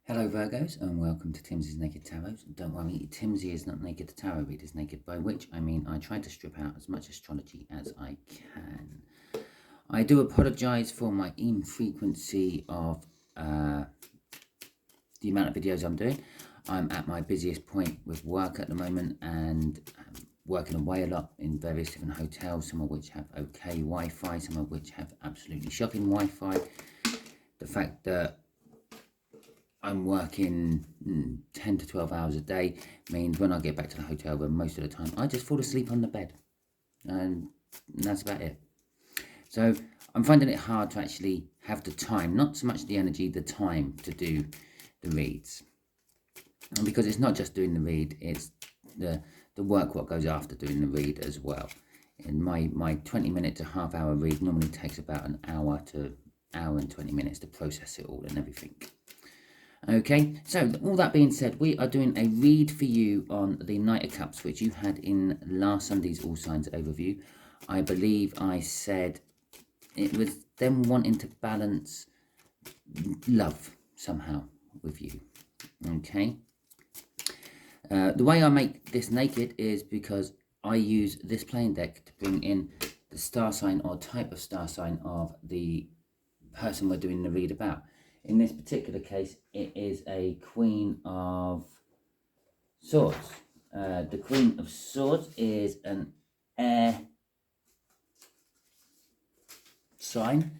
Hello Virgos and welcome to Timsy's Naked Tarot. Don't worry, Timsy is not naked, the tarot reader is naked, by which I mean I try to strip out as much astrology as I can. I do apologise for my infrequency of the amount of videos I'm doing. I'm at my busiest point with work at the moment and working away a lot in various different hotels, some of which have okay Wi-Fi, some of which have absolutely shocking Wi-Fi. The fact that I'm working 10 to 12 hours a day means when I get back to the hotel room, most of the time, I just fall asleep on the bed. And that's about it. So I'm finding it hard to actually have the time, not so much the energy, the time to do the reads. And because it's not just doing the read, it's the work what goes after doing the read as well. And my 20-minute to half-hour read normally takes about an hour to hour and 20 minutes to process it all and everything. Okay, so all that being said, we are doing a read for you on the Knight of Cups, which you had in last Sunday's All Signs overview. I believe I said it was them wanting to balance love somehow with you. Okay. The way I make this naked is because I use this playing deck to bring in the star sign or type of star sign of the person we're doing the read about. In this particular case, it is a Queen of Swords. The Queen of Swords is an air sign,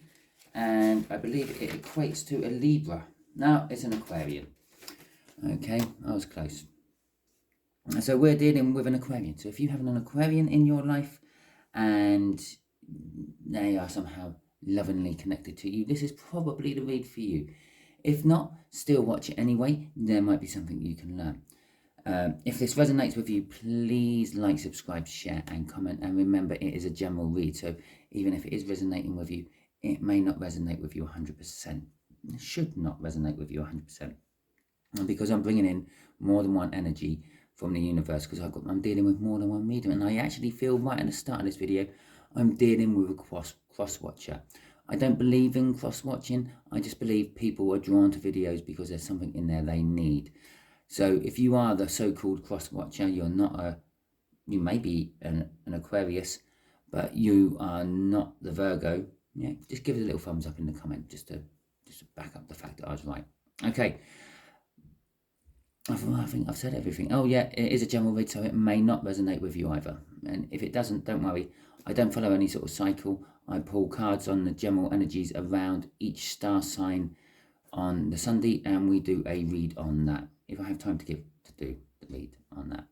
and I believe it equates to a Libra. Now it's an Aquarian. Okay, I was close. So we're dealing with an Aquarian. So if you have an Aquarian in your life and they are somehow lovingly connected to you, this is probably the read for you. If not, still watch it anyway. There might be something you can learn. If this resonates with you, please like, subscribe, share and comment. And remember, it is a general read, so even if it is resonating with you, it may not resonate with you 100%. It should not resonate with you 100%. And because I'm bringing in more than one energy from the universe, because I'm dealing with more than one reader, and I actually feel right at the start of this video I'm dealing with a cross-watcher. I don't believe in cross-watching. I just believe people are drawn to videos because there's something in there they need. So if you are the so-called cross-watcher, you're not you may be an Aquarius, but you are not the Virgo. Yeah, just give it a little thumbs up in the comment just to back up the fact that I was right. Okay. I think I've said everything. Oh yeah, it is a general read, so it may not resonate with you either. And if it doesn't, don't worry. I don't follow any sort of cycle. I pull cards on the general energies around each star sign on the Sunday, and we do a read on that. If I have time to do the read on that.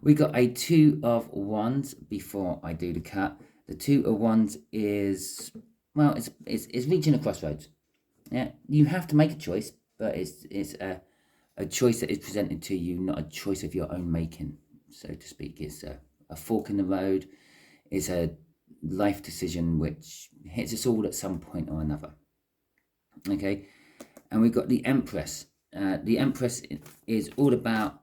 We got a Two of Wands before I do the cut. The Two of Wands is, well, it's reaching a crossroads. Yeah, you have to make a choice, but it's a choice that is presented to you, not a choice of your own making, so to speak. It's a fork in the road. It's a life decision which hits us all at some point or another. Okay, and we've got the Empress. The Empress is all about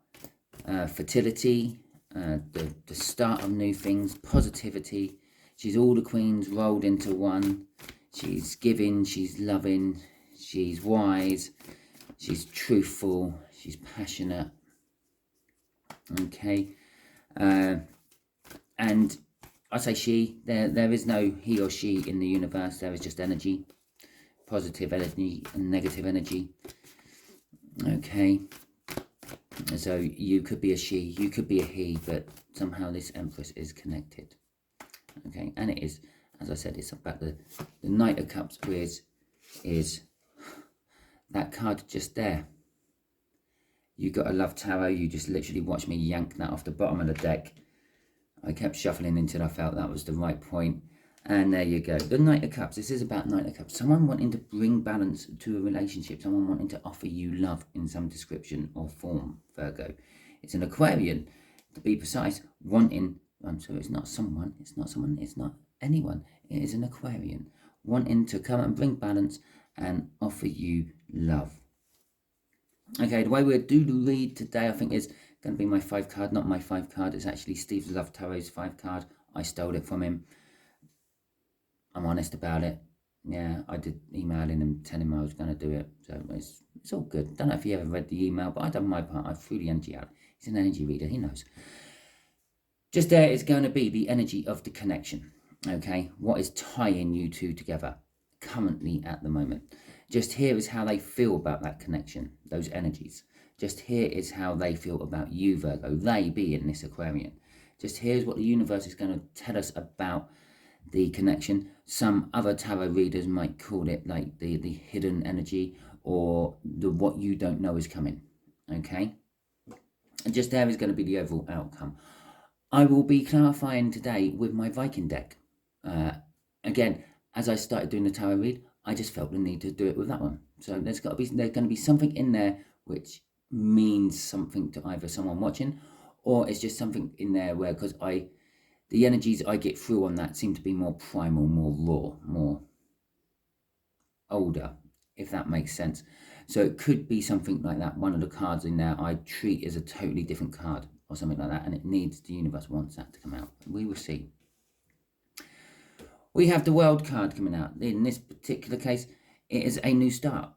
fertility, the start of new things, positivity. She's all the queens rolled into one. She's giving, she's loving, she's wise, she's truthful, she's passionate. Okay, and I say she, there is no he or she in the universe. There is just energy, positive energy and negative energy. Okay, so you could be a she, you could be a he, but somehow this Empress is connected. Okay, and it is, as I said, it's about the Knight of Cups, which is that card just there. You got a love tarot. You just literally watched me yank that off the bottom of the deck. I kept shuffling until I felt that was the right point. And there you go. The Knight of Cups. This is about Knight of Cups. Someone wanting to bring balance to a relationship. Someone wanting to offer you love in some description or form, Virgo. It's an Aquarian, to be precise, wanting... so it's not someone. It's not someone. It's not anyone. It is an Aquarian wanting to come and bring balance and offer you love. Okay, the way we'll do the read today, I think, is going to be my 5 card, not my 5 card. It's actually Steve's Love Tarot's 5 card. I stole it from him. I'm honest about it. Yeah, I did email him and tell him I was going to do it. So It's all good. Don't know if you ever read the email, but I've done my part. I threw the energy out. He's an energy reader. He knows. Just there is going to be the energy of the connection. Okay, what is tying you two together currently at the moment? Just here is how they feel about that connection, those energies. Just here is how they feel about you, Virgo, they being this Aquarian. Just here's what the universe is going to tell us about the connection. Some other tarot readers might call it like the hidden energy, or the what you don't know is coming. Okay, and just there is going to be the overall outcome. I will be clarifying today with my Viking deck. Again, as I started doing the tarot read, I just felt the need to do it with that one. So there's going to be something in there which means something to either someone watching, or it's just something in there where, because the energies I get through on that seem to be more primal, more raw, more older, if that makes sense. So it could be something like that. One of the cards in there I treat as a totally different card or something like that, and it needs, the universe wants that to come out. We will see. We have the World card coming out. In this particular case, it is a new start.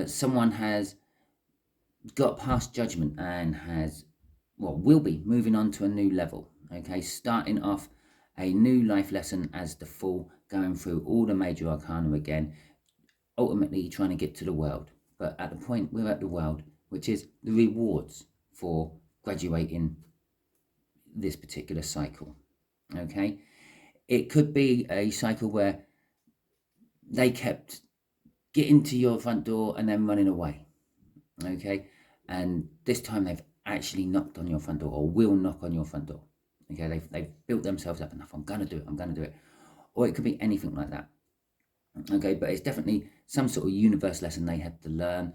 Someone has got past judgment and will be moving on to a new level. Okay, starting off a new life lesson as the Fool, going through all the major arcana again, ultimately trying to get to the World. But at the point we're at the World, which is the rewards for graduating this particular cycle. Okay, it could be a cycle where they kept getting to your front door and then running away. Okay, and this time they've actually knocked on your front door, or will knock on your front door. Okay, they've built themselves up enough. I'm going to do it. Or it could be anything like that. Okay, but it's definitely some sort of universe lesson they had to learn.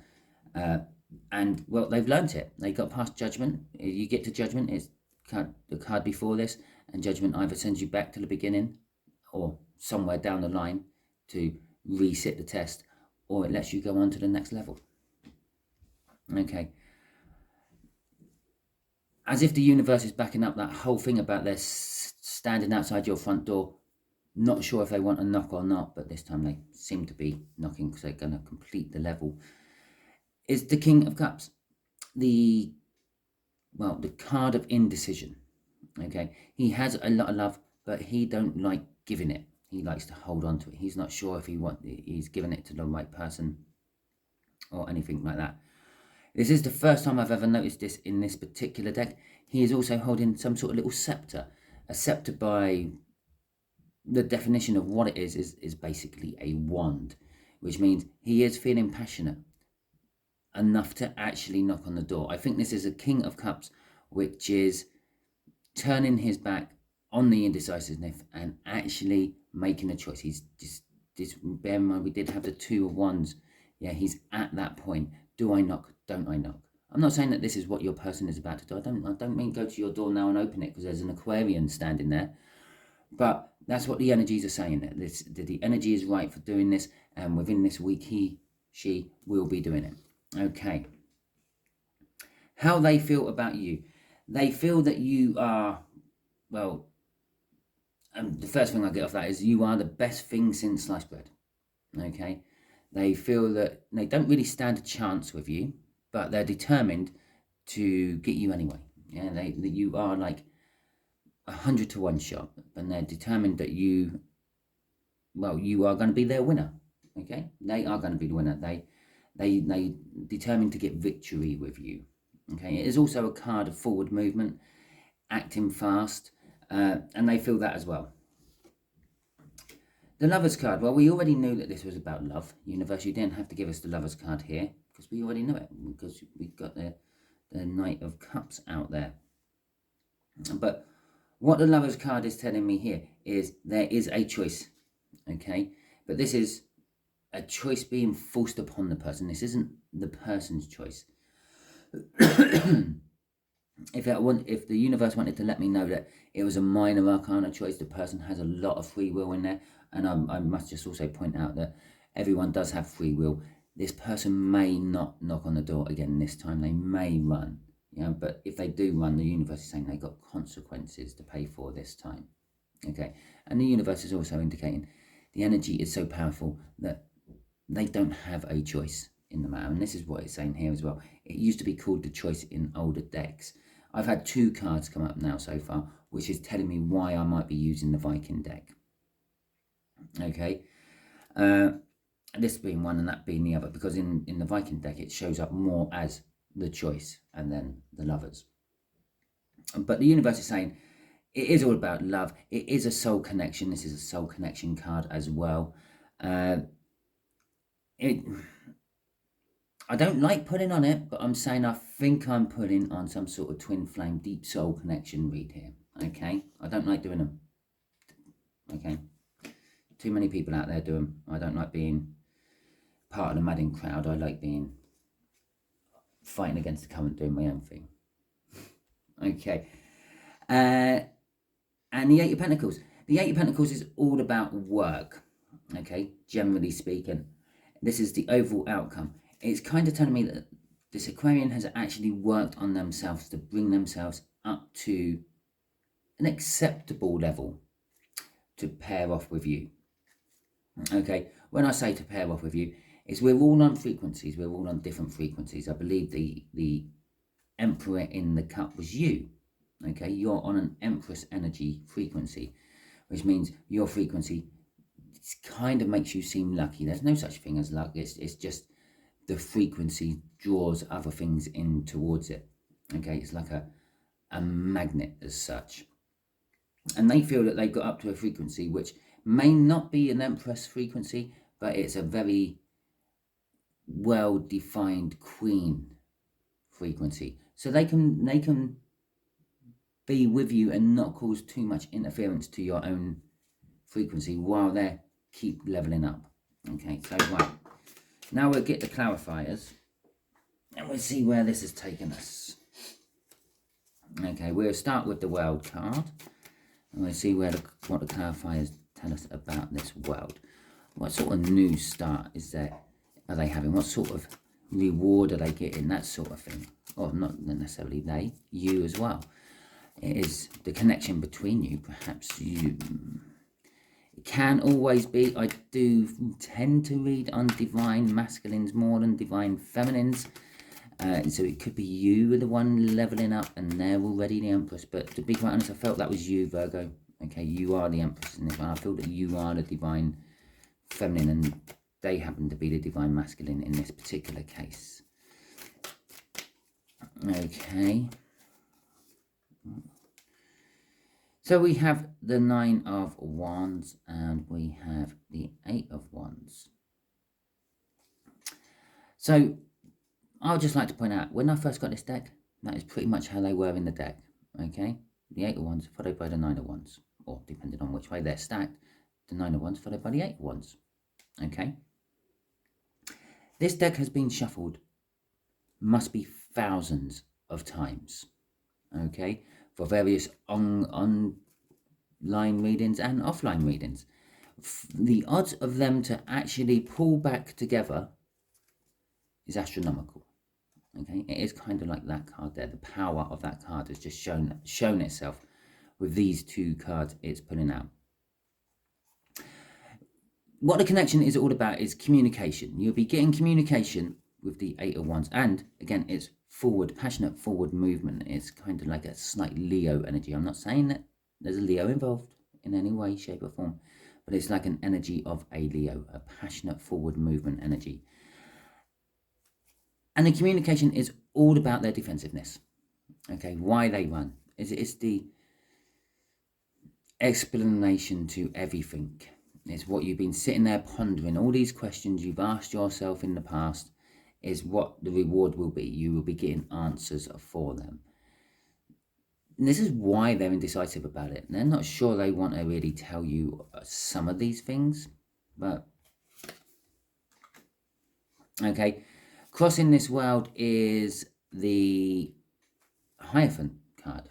And, well, they've learned it. They got past judgment. You get to judgment, it's the card before this, and judgment either sends you back to the beginning or somewhere down the line to resit the test, or it lets you go on to the next level. Okay. As if the universe is backing up that whole thing about their standing outside your front door, not sure if they want to knock or not, but this time they seem to be knocking because they're going to complete the level, is the King of Cups. The card of indecision. Okay, he has a lot of love, but he don't like giving it. He likes to hold on to it. He's not sure if he's giving it to the right person or anything like that. This is the first time I've ever noticed this in this particular deck. He is also holding some sort of little scepter. A scepter, by the definition of what it is basically a wand, which means he is feeling passionate enough to actually knock on the door. I think this is a King of Cups, which is turning his back on the indecisiveness and actually making a choice. He's just bear in mind, we did have the Two of Wands. Yeah, he's at that point. Do I knock? Don't I knock? I'm not saying that this is what your person is about to do. I don't mean go to your door now and open it because there's an Aquarian standing there. But that's what the energies are saying. That the energy is right for doing this, and within this week, she will be doing it. Okay. How they feel about you. They feel that you are, well, the first thing I get off that is you are the best thing since sliced bread. Okay. They feel that they don't really stand a chance with you, but they're determined to get you anyway. Yeah, that you are like 100 to 1 shot, and they're determined that you are going to be their winner. Okay, they are going to be the winner. They determined to get victory with you. Okay, it is also a card of forward movement, acting fast, and they feel that as well. The Lovers card, well, we already knew that this was about love. Universe, you didn't have to give us the Lovers card here, because we already knew it, because we've got the Knight of Cups out there. But what the Lovers card is telling me here is there is a choice, okay? But this is a choice being forced upon the person. This isn't the person's choice. If the universe wanted to let me know that it was a minor arcana choice, the person has a lot of free will in there. And I must just also point out that everyone does have free will. This person may not knock on the door again this time. They may run. Yeah, but if they do run, the universe is saying they got consequences to pay for this time. Okay, and the universe is also indicating the energy is so powerful that they don't have a choice. in the matter, and this is what it's saying here as well. It used to be called the choice in older decks. I've had 2 cards come up now so far, which is telling me why I might be using the Viking deck. Okay, this being one and that being the other, because in the Viking deck it shows up more as the choice and then the lovers. But the universe is saying it is all about love. It is a soul connection. This is a soul connection card as well. I don't like putting on it, but I'm saying I think I'm putting on some sort of twin flame deep soul connection read here. Okay, I don't like doing them. Okay, too many people out there do them. I don't like being part of the madding crowd. I like being fighting against the current, doing my own thing. Okay, and the Eight of Pentacles. The Eight of Pentacles is all about work. Okay, generally speaking, this is the overall outcome. It's kind of telling me that this Aquarian has actually worked on themselves to bring themselves up to an acceptable level to pair off with you. Okay, when I say to pair off with you, is we're all on frequencies. We're all on different frequencies. I believe the Emperor in the cup was you. Okay, you're on an Empress energy frequency, which means your frequency kind of makes you seem lucky. There's no such thing as luck. It's just the frequency draws other things in towards it. Okay, it's like a magnet as such. And they feel that they got up to a frequency which may not be an Empress frequency, but it's a very well-defined Queen frequency. So they can be with you and not cause too much interference to your own frequency while they keep leveling up. Okay, so right. Now we'll get the clarifiers and we'll see where this has taken us. Okay, we'll start with the world card and we'll see what the clarifiers tell us about this world. What sort of new start are they having? What sort of reward are they getting? That sort of thing. Or not necessarily they, you as well. It is the connection between you, perhaps you. It can always be, I do tend to read on divine masculines more than divine feminines. So it could be you the one leveling up and they're already the Empress. But to be quite honest, I felt that was you, Virgo. Okay, you are the Empress in this one. I feel that you are the divine feminine and they happen to be the divine masculine in this particular case. Okay. So we have the 9 of Wands and we have the 8 of Wands. So I would just like to point out, when I first got this deck, that is pretty much how they were in the deck. Okay, the 8 of Wands followed by the 9 of Wands, or depending on which way they're stacked, the 9 of Wands followed by the 8 of Wands. Okay, this deck has been shuffled, must be thousands of times. Okay, for various online readings and offline readings. The odds of them to actually pull back together is astronomical. Okay, it is kind of like that card there. The power of that card has just shown itself with these 2 cards it's putting out. What the connection is all about is communication. You'll be getting communication with the 8 of Wands, and again, it's forward, passionate forward movement. It's kind of like a slight Leo energy. I'm not saying that there's a Leo involved in any way, shape or form, but it's like an energy of a Leo, a passionate forward movement energy. And the communication is all about their defensiveness. Okay, why they run. It's the explanation to everything. It's what you've been sitting there pondering. All these questions you've asked yourself in the past is what the reward will be. You will be getting answers for them. And this is why they're indecisive about it. They're not sure they want to really tell you some of these things, but okay. Crossing this world is the Hierophant card.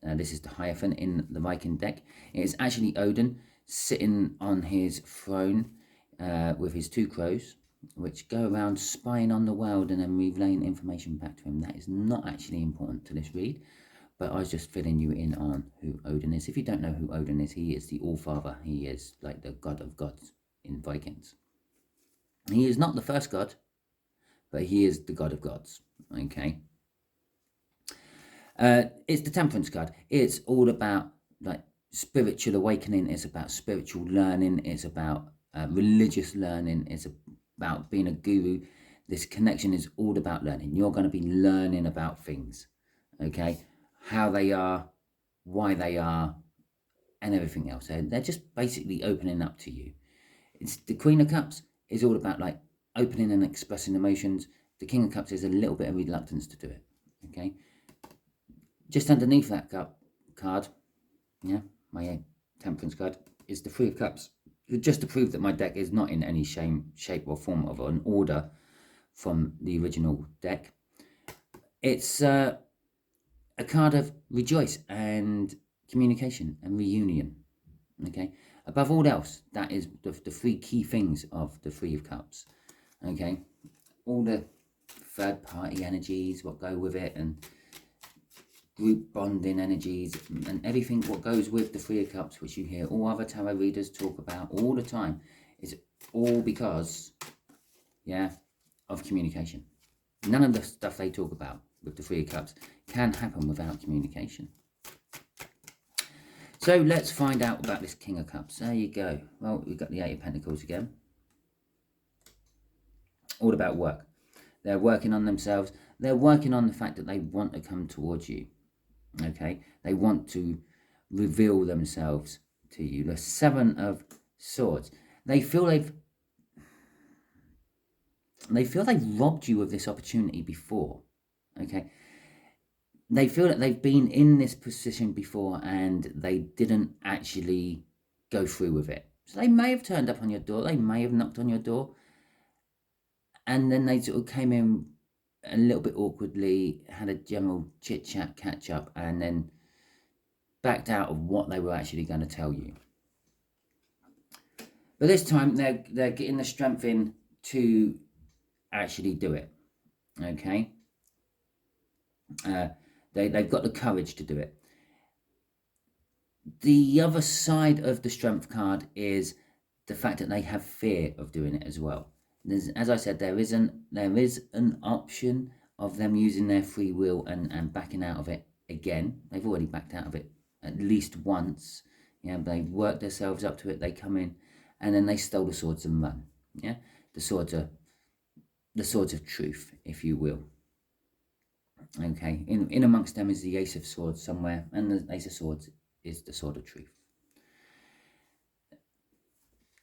This is the Hierophant in the Viking deck. It is actually Odin sitting on his throne with his 2 crows, which go around spying on the world and then relaying information back to him. That is not actually important to this read, but I was just filling you in on who Odin is. If you don't know who Odin is, he is the All-Father. He is like the god of gods in Vikings. He is not the first god, but he is the God of gods. Okay. It's the Temperance card. It's all about like spiritual awakening. It's about spiritual learning. It's about religious learning. It's about being a guru. This connection is all about learning. You're going to be learning about things, okay? How they are, why they are, and everything else. They're just basically opening up to you. It's the Queen of Cups is all about like opening and expressing emotions. The King of Cups is a little bit of reluctance to do it, okay? Just underneath that card, yeah, my Temperance card, is the Three of Cups. Just to prove that my deck is not in any shape or form of an order from the original deck. It's a card of rejoice and communication and reunion. Okay, above all else, that is the three key things of the Three of Cups. Okay, all the third party energies, what go with it, and group bonding energies, and everything what goes with the Three of Cups, which you hear all other tarot readers talk about all the time, is all because, yeah, of communication. None of the stuff they talk about with the Three of Cups can happen without communication. So let's find out about this King of Cups. There you go. Well, we've got the Eight of Pentacles again. All about work. They're working on themselves. They're working on the fact that they want to come towards you. Okay, they want to reveal themselves to you. The Seven of Swords. They feel they've robbed you of this opportunity before. Okay, they feel that they've been in this position before and they didn't actually go through with it. So they may have turned up on your door. They may have knocked on your door, and then they sort of came in a little bit awkwardly, had a general chit chat, catch up, and then backed out of what they were actually going to tell you. But this time they're getting the strength in to actually do it. Okay, they've got the courage to do it. The other side of the strength card is the fact that they have fear of doing it as well. As I said, there is an option of them using their free will and backing out of it again. They've already backed out of it at least once. Yeah, they've worked themselves up to it. They come in, and then they stole the swords and run. Yeah, the swords of truth, if you will. Okay, in amongst them is the Ace of Swords somewhere, and the Ace of Swords is the Sword of Truth.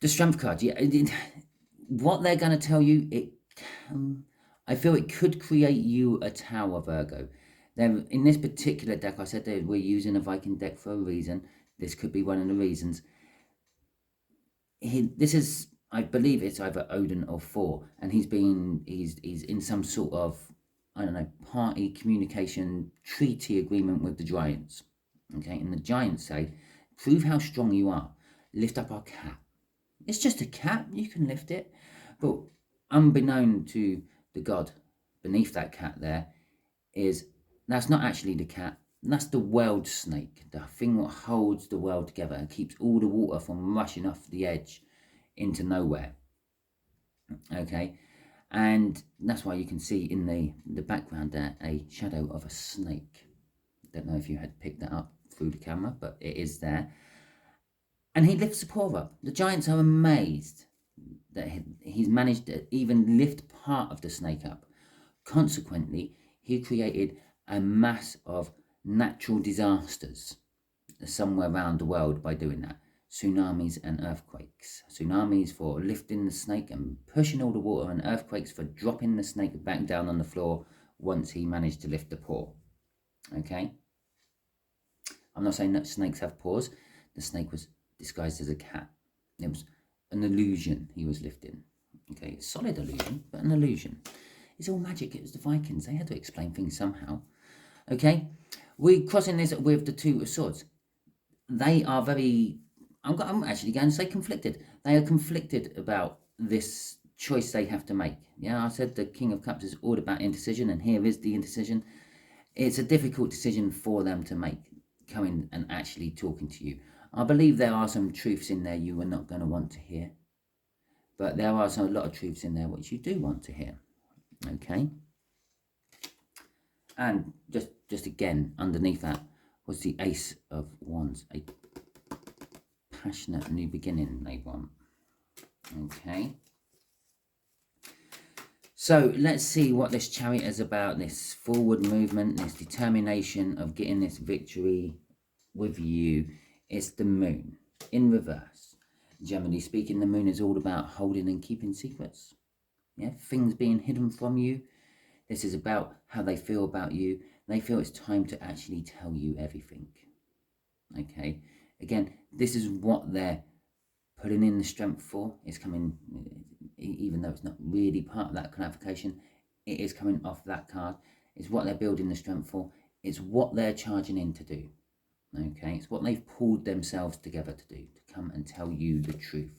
The Strength card, yeah. What they're going to tell you, I feel it could create you a tower, Virgo. Then in this particular deck, I said that we're using a Viking deck for a reason. This could be one of the reasons. This is, I believe it's either Odin or Thor, and he's in some sort of, I don't know, party communication treaty agreement with the giants. Okay, and the giants say, prove how strong you are. Lift up our cat. It's just a cat, you can lift it. But unbeknown to the god beneath that cat there is, that's not actually the cat. That's the world snake, the thing that holds the world together and keeps all the water from rushing off the edge into nowhere. Okay, and that's why you can see in the background there a shadow of a snake. Don't know if you had picked that up through the camera, but it is there. And he lifts the paw up. The giants are amazed that he's managed to even lift part of the snake up. Consequently, he created a mass of natural disasters somewhere around the world by doing that. Tsunamis and earthquakes. Tsunamis for lifting the snake and pushing all the water, and earthquakes for dropping the snake back down on the floor once he managed to lift the paw. Okay? I'm not saying that snakes have paws. The snake was disguised as a cat. It was an illusion he was lifting. Okay, a solid illusion, but an illusion. It's all magic. It was the Vikings. They had to explain things somehow. Okay, we're crossing this with the Two of Swords. They are very, I'm actually going to say conflicted. They are conflicted about this choice they have to make. Yeah, I said the King of Cups is all about indecision, and here is the indecision. It's a difficult decision for them to make, coming and actually talking to you. I believe there are some truths in there you are not going to want to hear. But there are a lot of truths in there which you do want to hear. Okay. And just again, underneath that was the Ace of Wands. A passionate new beginning they want. Okay. So let's see what this Chariot is about, this forward movement, this determination of getting this victory with you. It's the Moon in reverse. Generally speaking, the Moon is all about holding and keeping secrets. Yeah, things being hidden from you. This is about how they feel about you. They feel it's time to actually tell you everything. Okay. Again, this is what they're putting in the strength for. It's coming, even though it's not really part of that clarification, it is coming off that card. It's what they're building the strength for. It's what they're charging in to do. Okay. It's what they've pulled themselves together to do, to come and tell you the truth.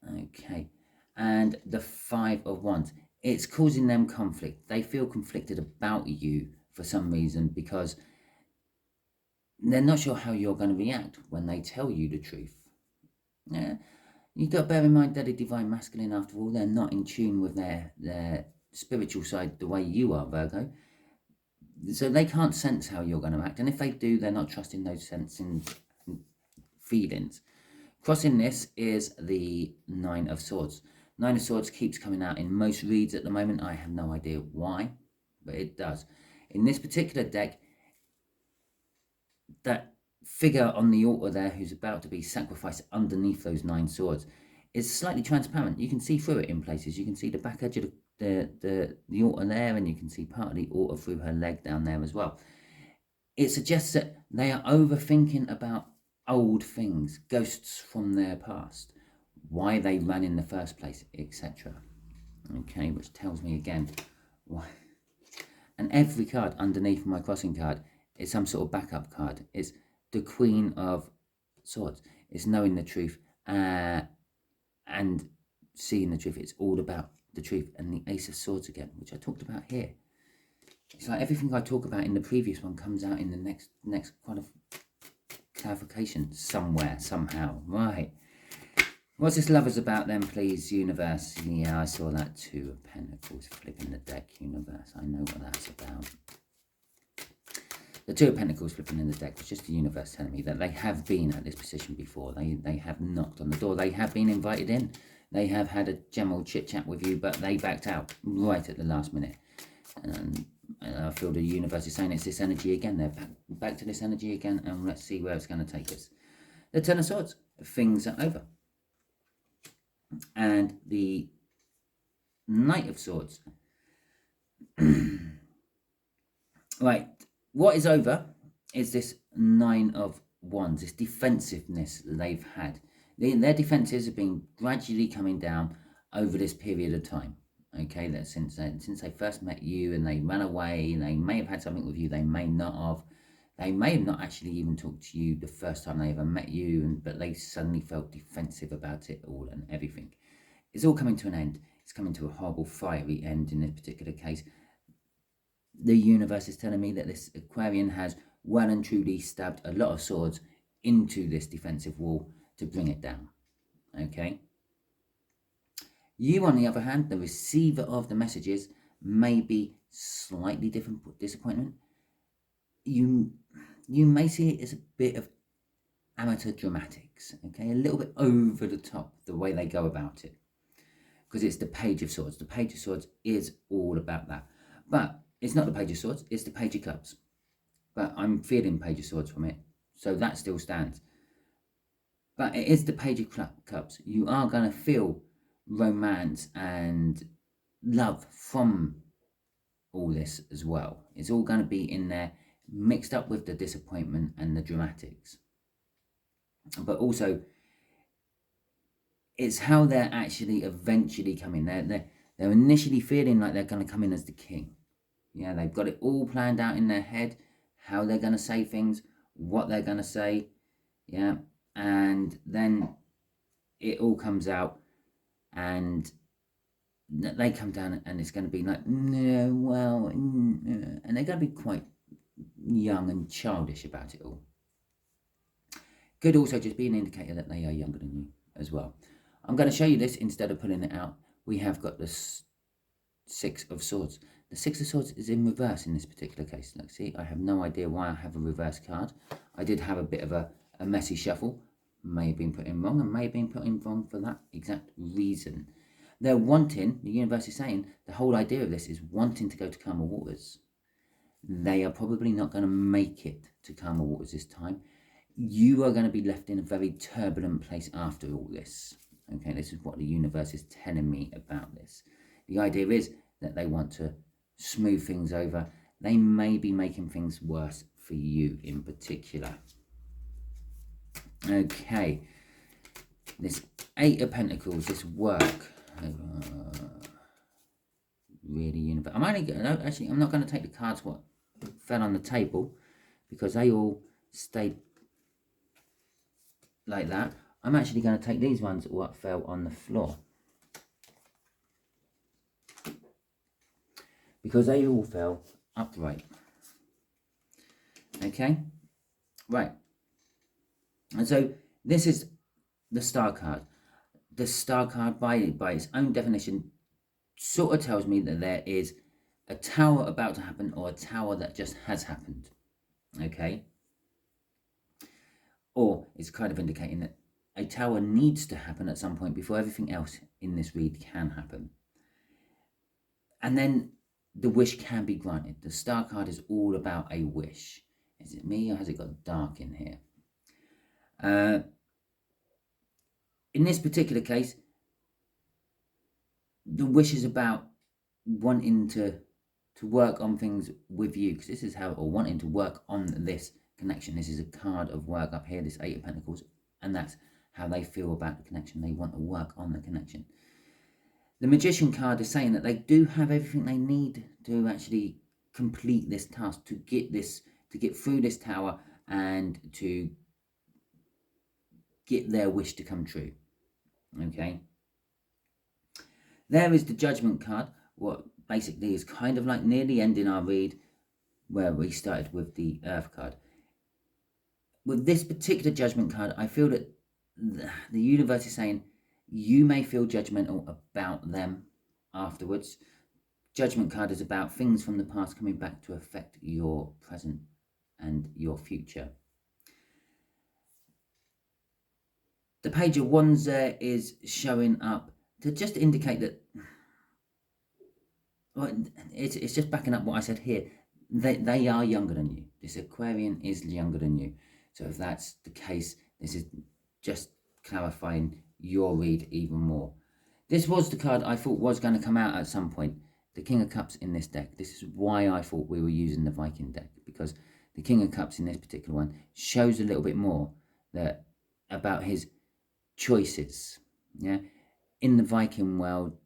Okay. And the Five of Wands. It's causing them conflict. They feel conflicted about you for some reason because they're not sure how you're going to react when they tell you the truth. Yeah, you've got to bear in mind that a divine masculine, after all, they're not in tune with their spiritual side the way you are, Virgo. So they can't sense how you're going to act. And if they do, they're not trusting those sensing feelings. Crossing this is the Nine of Swords. Nine of Swords keeps coming out in most reads at the moment. I have no idea why, but it does. In this particular deck, that figure on the altar there who's about to be sacrificed underneath those 9 swords is slightly transparent. You can see through it in places. You can see the back edge of the altar there, and you can see part of the altar through her leg down there as well. It suggests that they are overthinking about old things, ghosts from their past, why they ran in the first place, etc. Okay, which tells me again why. And every card underneath my crossing card is some sort of backup card. It's the Queen of Swords. It's knowing the truth and seeing the truth. It's all about the truth. And the Ace of Swords again, which I talked about here. It's like everything I talk about in the previous one comes out in the next kind of clarification somewhere, somehow. Right. What's this Lovers about then, please, universe? Yeah, I saw that 2 of Pentacles flipping the deck, universe. I know what that's about. The 2 of Pentacles flipping in the deck was just the universe telling me that they have been at this position before. They have knocked on the door. They have been invited in. They have had a general chit-chat with you, but they backed out right at the last minute. And I feel the universe is saying it's this energy again. They're back to this energy again, and let's see where it's going to take us. The Ten of Swords. Things are over. And the Knight of Swords. Right. What is over is this 9 of Wands, this defensiveness that they've had. Their defenses have been gradually coming down over this period of time. Okay, that since they first met you and they ran away, they may have had something with you, they may not have. They may have not actually even talked to you the first time they ever met you, but they suddenly felt defensive about it all and everything. It's all coming to an end. It's coming to a horrible, fiery end in this particular case. The universe is telling me that this Aquarian has well and truly stabbed a lot of swords into this defensive wall to bring it down. Okay? You, on the other hand, the receiver of the messages, may be slightly different disappointment. You may see it as a bit of amateur dramatics, okay? A little bit over the top, the way they go about it. Because it's the Page of Swords. The Page of Swords is all about that. But it's not the Page of Swords, it's the Page of Cups. But I'm feeling Page of Swords from it, so that still stands. But it is the Page of Cups. You are going to feel romance and love from all this as well. It's all going to be in there, mixed up with the disappointment and the dramatics. But also, it's how they're actually eventually coming. They're initially feeling like they're going to come in as the king. Yeah, they've got it all planned out in their head, how they're going to say things, what they're going to say. Yeah, and then it all comes out and they come down and it's going to be like, no, well, and they're going to be quite young and childish about it all. Could also just be an indicator that they are younger than you as well. I'm going to show you this instead of pulling it out we have got the Six of Swords. The Six of Swords is in reverse in this particular case. Look, see, I have no idea why I have a reverse card. I did have a bit of a messy shuffle. May have been put in wrong, and may have been put in wrong for that exact reason. They're wanting, the universe is saying, the whole idea of this is wanting to go to calmer waters. They are probably not going to make it to calmer waters this time. You are going to be left in a very turbulent place after all this. Okay, this is what the universe is telling me about this. The idea is that they want to smooth things over. They may be making things worse for you in particular. Okay, this Eight of Pentacles, this work. Really, universe. I'm not going to take the cards what fell on the table because they all stayed like that. I'm actually going to take these ones what fell on the floor because they all fell upright. Okay, right. And so this is the Star card. The Star card, by its own definition, sort of tells me that there is a tower about to happen or a tower that just has happened. Okay? Or it's kind of indicating that a tower needs to happen at some point before everything else in this read can happen. And then the wish can be granted. The Star card is all about a wish. Is it me or has it got dark in here? In this particular case, the wish is about wanting to work on things with you, because this is how, or wanting to work on this connection. This is a card of work up here, this Eight of Pentacles, and that's how they feel about the connection. They want to work on the connection. The Magician card is saying that they do have everything they need to actually complete this task, to get through this tower and to get their wish to come true. Okay. There is the Judgment card, what basically is kind of like near the end in our read where we started with the Earth card. With this particular Judgment card, I feel that the universe is saying you may feel judgmental about them afterwards. Judgment card is about things from the past coming back to affect your present and your future. The Page of Wands there is showing up to just indicate that, well, it's just backing up what I said here. They are younger than you. This Aquarian is younger than you. So if that's the case, this is just clarifying your read even more. This was the card I thought was going to come out at some point. The King of Cups in this deck. This is why I thought we were using the Viking deck, because the King of Cups in this particular one shows a little bit more about his choices. Yeah, in the Viking world,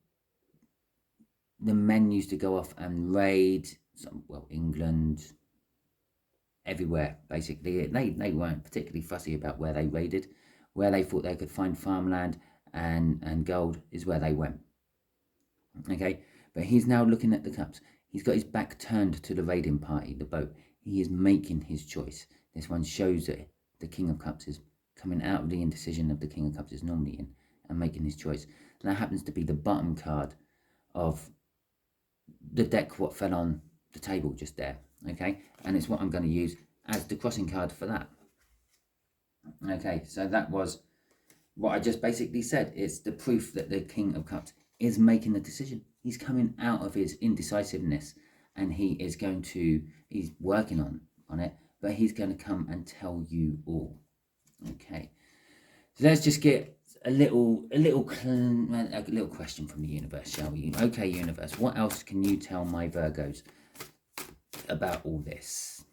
the men used to go off and raid England, everywhere basically. They weren't particularly fussy about where they raided. Where they thought they could find farmland and gold is where they went. Okay, but he's now looking at the cups. He's got his back turned to the raiding party, the boat. He is making his choice. This one shows that the King of Cups is coming out of the indecision of the King of Cups is normally in and making his choice. And that happens to be the bottom card of the deck what fell on the table just there. Okay, and it's what I'm going to use as the crossing card for that. Okay, so that was what I just basically said. It's the proof that the King of Cups is making the decision. He's coming out of his indecisiveness and he's working on it, but he's going to come and tell you all. Okay, so let's just get a little question from the universe, shall we? Okay, universe, what else can you tell my Virgos about all this?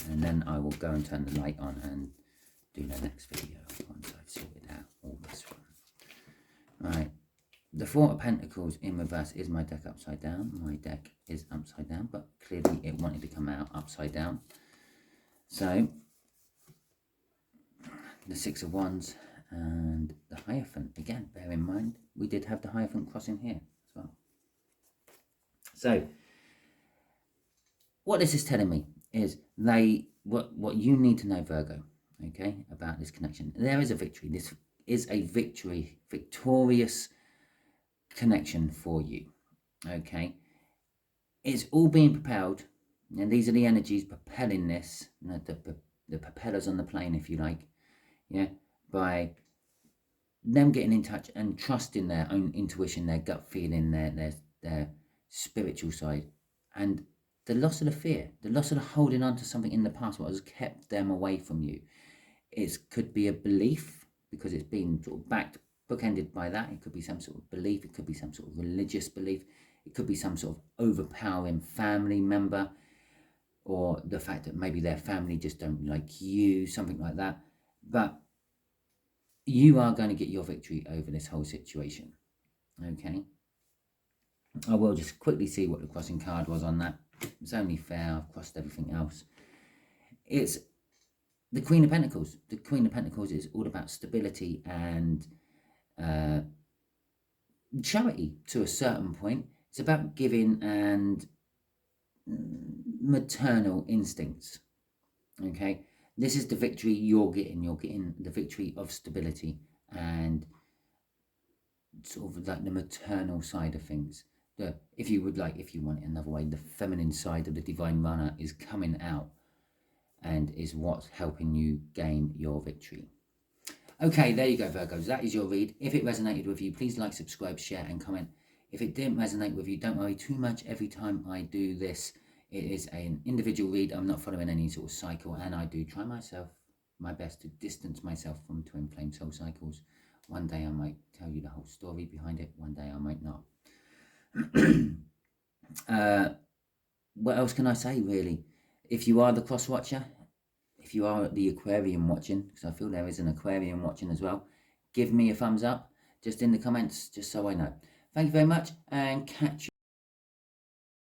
And then I will go and turn the light on and do the next video once I've sorted out all this one. Right, the Four of Pentacles in reverse is my deck upside down. My deck is upside down, but clearly it wanted to come out upside down. So the Six of Wands and the Hierophant. Again, bear in mind, we did have the Hierophant crossing here as well. So what this is telling me is what you need to know, Virgo, okay, about this connection. There is a victory. This is a victorious connection for you. Okay, it's all being propelled, and these are the energies propelling this, the propellers on the plane, if you like, yeah, by them getting in touch and trusting their own intuition, their gut feeling, their spiritual side, and the loss of the fear, the loss of the holding on to something in the past, what has kept them away from you. It could be a belief, because it's been sort of bookended by that. It could be some sort of belief. It could be some sort of religious belief. It could be some sort of overpowering family member, or the fact that maybe their family just don't like you, something like that. But you are going to get your victory over this whole situation. Okay. I will just quickly see what the crossing card was on that. It's only fair. I've crossed everything else. It's the Queen of Pentacles. The Queen of Pentacles is all about stability and charity to a certain point. It's about giving and maternal instincts. Okay, this is the victory you're getting. You're getting the victory of stability and sort of like the maternal side of things. If you want it another way, the feminine side of the divine runner is coming out and is what's helping you gain your victory. Okay, there you go, Virgos. That is your read. If it resonated with you, please like, subscribe, share, and comment. If it didn't resonate with you, don't worry too much. Every time I do this, it is an individual read. I'm not following any sort of cycle, and I do try my best to distance myself from twin flame soul cycles. One day I might tell you the whole story behind it. One day I might not. What else can I say, really? If you are the cross watcher, if you are the Aquarian watching, because I feel there is an Aquarian watching as well, give me a thumbs up just in the comments, just so I know. Thank you very much, and catch you.